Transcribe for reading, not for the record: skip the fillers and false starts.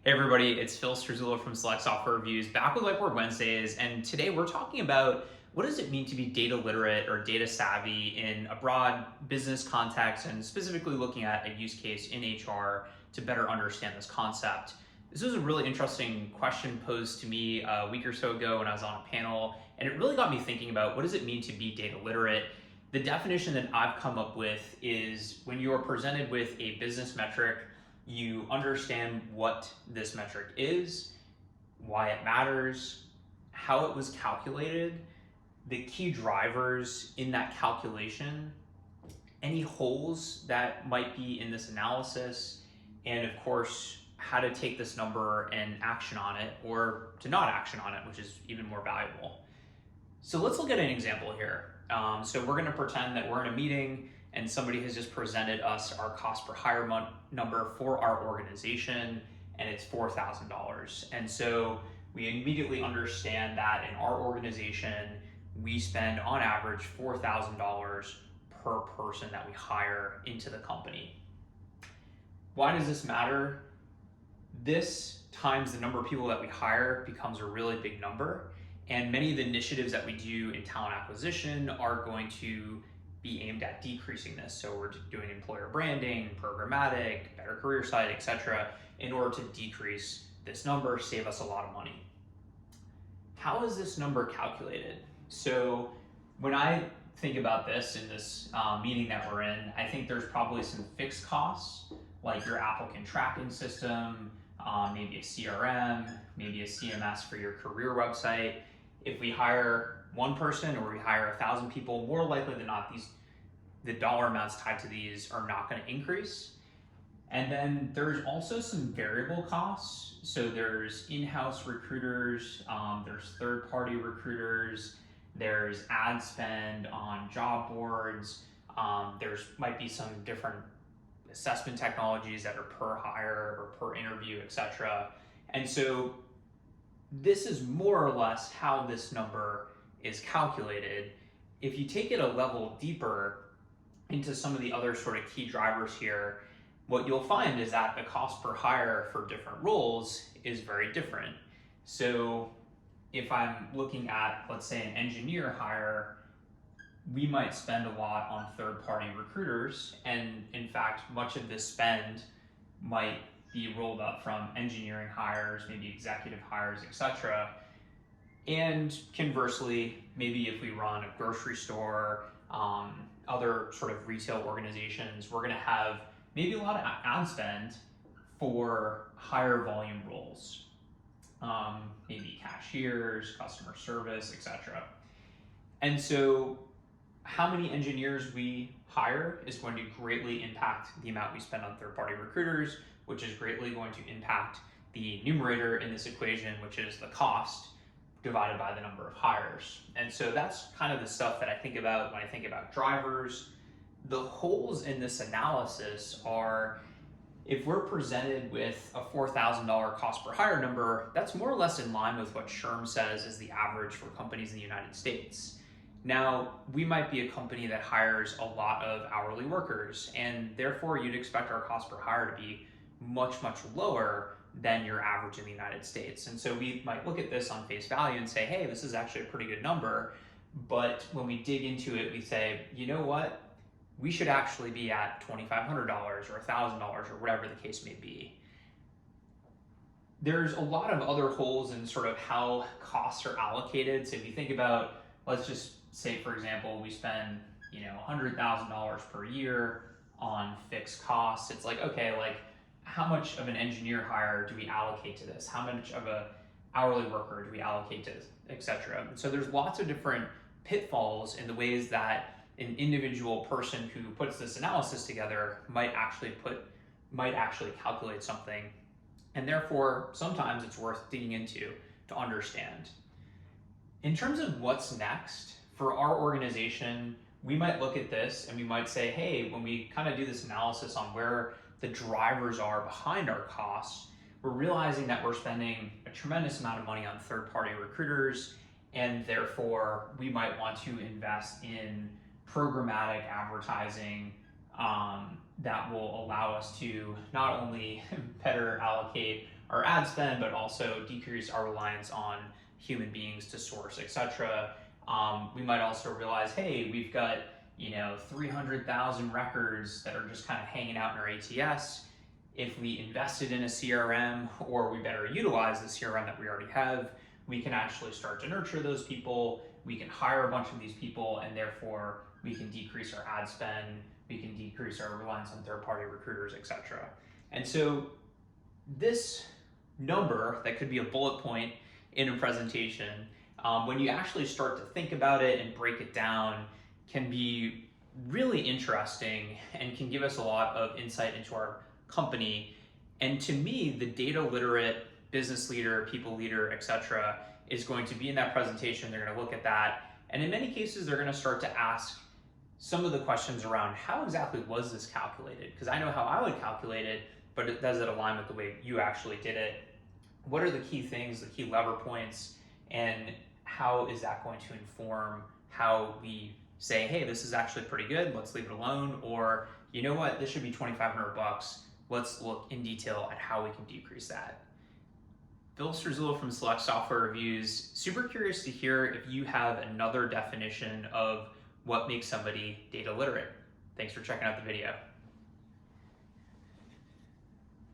Hey everybody, it's Phil Struzzulo from Select Software Reviews, back with Whiteboard Wednesdays, and today we're talking about what does it mean to be data literate or data savvy in a broad business context, and specifically looking at a use case in HR to better understand this concept. This was a really interesting question posed to me a week or so ago when I was on a panel, and it really got me thinking about what does it mean to be data literate. The definition that I've come up with is when you are presented with a business metric, you understand what this metric is, why it matters, how it was calculated, the key drivers in that calculation, any holes that might be in this analysis, and of course, how to take this number and action on it or to not action on it, which is even more valuable. So let's look at an example here. So we're going to pretend that we're in a meeting and somebody has just presented us our cost per hire number for our organization, and it's $4,000. And so we immediately understand that in our organization, we spend on average $4,000 per person that we hire into the company. Why does this matter? This times the number of people that we hire becomes a really big number. And many of the initiatives that we do in talent acquisition are going to be aimed at decreasing this. So we're doing employer branding, programmatic, better career site, etc., in order to decrease this number, save us a lot of money. How is this number calculated? So when I think about this in this meeting that we're in, I think there's probably some fixed costs, like your applicant tracking system, maybe a CRM, maybe a CMS for your career website. If we hire one person or we hire 1,000 people, more likely than not, the dollar amounts tied to these are not going to increase. And then there's also some variable costs. So there's in-house recruiters, there's third-party recruiters, there's ad spend on job boards, there's might be some different assessment technologies that are per hire or per interview, etc. And so this is more or less how this number is calculated. If you take it a level deeper into some of the other sort of key drivers here, what you'll find is that the cost per hire for different roles is very different. So if I'm looking at, let's say, an engineer hire, we might spend a lot on third-party recruiters, and in fact, much of this spend might be rolled up from engineering hires, maybe executive hires, etc. And conversely, maybe if we run a grocery store, other sort of retail organizations, we're going to have maybe a lot of ad spend for higher volume roles, maybe cashiers, customer service, etc. And so how many engineers we hire is going to greatly impact the amount we spend on third-party recruiters, which is greatly going to impact the numerator in this equation, which is the cost divided by the number of hires. And so that's kind of the stuff that I think about when I think about drivers. The holes in this analysis are, if we're presented with a $4,000 cost per hire number, that's more or less in line with what SHRM says is the average for companies in the United States. Now, we might be a company that hires a lot of hourly workers, and therefore you'd expect our cost per hire to be much, much lower than your average in the United States. And so we might look at this on face value and say, hey, this is actually a pretty good number. But when we dig into it, we say, you know what? We should actually be at $2,500 or $1,000 or whatever the case may be. There's a lot of other holes in sort of how costs are allocated. So if you think about, let's just say, for example, we spend, $100,000 per year on fixed costs. It's like, okay, like how much of an engineer hire do we allocate to this? How much of a hourly worker do we allocate to this, etc. So there's lots of different pitfalls in the ways that an individual person who puts this analysis together might actually calculate something, and therefore sometimes it's worth digging into to understand. In terms of what's next for our organization, we might look at this and we might say, hey, when we kind of do this analysis on where the drivers are behind our costs, we're realizing that we're spending a tremendous amount of money on third-party recruiters, and therefore we might want to invest in programmatic advertising that will allow us to not only better allocate our ad spend, but also decrease our reliance on human beings to source, etc. We might also realize, hey, we've got 300,000 records that are just kind of hanging out in our ATS. If we invested in a CRM, or we better utilize the CRM that we already have, we can actually start to nurture those people. We can hire a bunch of these people, and therefore we can decrease our ad spend. We can decrease our reliance on third-party recruiters, etc. And so this number that could be a bullet point in a presentation, when you actually start to think about it and break it down, can be really interesting and can give us a lot of insight into our company. And to me, the data literate business leader, people leader, etc., is going to be in that presentation. They're going to look at that. And in many cases, they're going to start to ask some of the questions around how exactly was this calculated? Because I know how I would calculate it, but does it align with the way you actually did it? What are the key things, the key lever points, and how is that going to inform how we say, hey, this is actually pretty good, let's leave it alone, or you know what, this should be $2,500, let's look in detail at how we can decrease that. Bill Struzzillo from Select Software Reviews. Super curious to hear if you have another definition of what makes somebody data literate. Thanks for checking out the video.